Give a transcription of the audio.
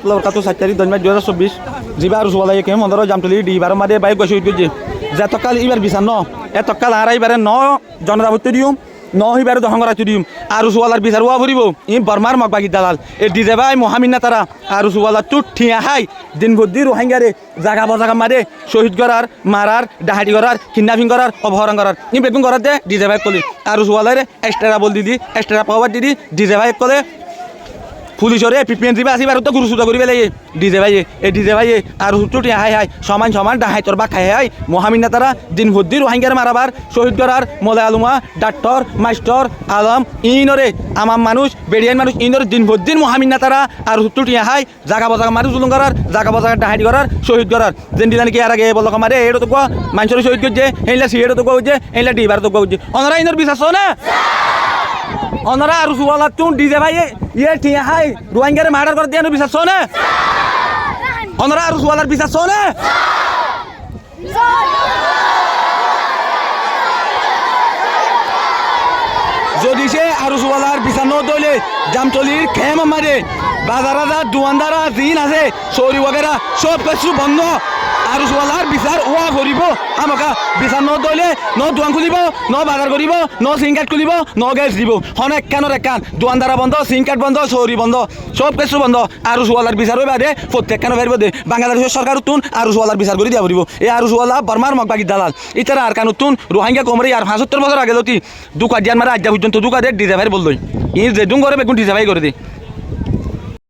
রহমতুল্লাহ বরকাতুহু 7 তারিখ 2024 জিবা আর সুবালাই কে মন্দর জামতলি ডিবার মাদে বাইক গসে উঠছে যতকাল ইবার বিচার ন এতকাল আর ইবারে ন জনজাবত্য দিউম ন হিবারে দহং করা দিউম আর সুবালার বিচার ওয়া ভরিব ই বর্মার মগবাগি দালাল এ ডিজে ভাই মহামিনা তারা আর সুবালা টুট ঠিয়া হাই দিন বুদ্ধি রোহিঙ্গারে জাগা বজাগা মারে শহীদ করার মারার ডাহাটি করার কিডন্যাপিং করার অপহরণ করার ই বেগুন করার দে ডিজে ভাই কলি আর সুবালারে এক্সট্রা বল দিদি এক্সট্রা পাওয়ার দিদি ডিজে ভাই কলে পুলিশরে পিপিএন দিবা আসিবার তো গুরুসুদা করিবে লাগে ডিজে ভাইয়ে এই ডিজে ভাইয়ে আর হুটুটি হাই হাই সমান সমান ডাহাই তোর বা খাই হাই মহামিনা তারা দিন ভর্তি রোহিঙ্গার মারাবার শহীদ করার মোলা আলুমা ডাক্তার মাস্টার আলম ইনরে আমার মানুষ বেড়িয়ান মানুষ ইনরে দিন ভর্তির মহামিনা তারা আর হুটুটি হাই জাগা বজাগা মানুষ জুলুম করার জাগা বজাগা ডাহাই করার শহীদ করার যেন দিলানি কি আর আগে বলো মারে এটা তো কোয়া মানুষের শহীদ করছে এইলা সিএটা তো কোয়া হচ্ছে এইলা ডিবার তো কোয়া হচ্ছে অনরা ইনর বিশ্বাস না অনরা আর সুবালা তুন ডিজে ভাই ইয়ে ঠিয়া হাই রোহিঙ্গারে মার্ডার করে দিয়ে বিশ্বাস না অনরা আর সুবালার বিশ্বাস না যদি সে আর সুবালার বিচার নদলে জামতলির খেম মারে বাজারাদা দোয়ানদারা দিন আছে চৌরি वगैरह সব কিছু বন্ধ আর সুবালার বিচার ওয়া করিব আমাকা বিচার নদলে ন দোয়ান খুলিব ন বাজার করিব ন সিং কার্ড খুলিব ন গ্যাস দিব অনেক কেন কান দোয়ানদারা বন্ধ সিং কার্ড বন্ধ চৌরি বন্ধ সব কিছু বন্ধ আর সুবালার বিচার হইবা দে প্রত্যেক কেন বেরব দে বাংলাদেশের সরকার তুন আর সুবালার বিচার করে দিয়া পড়িব এই আর সুবালা বর্মার মগবাগি দালাল ইতারা আর কানু তুন রোহিঙ্গা কোমরে আর 75 বছর আগে লতি দুকা দিয়ান মারা আজ পর্যন্ত দুকা দে ডিজে ভাই বললই ই যে দুং করে বেগুন ডিজে ভাই করে দে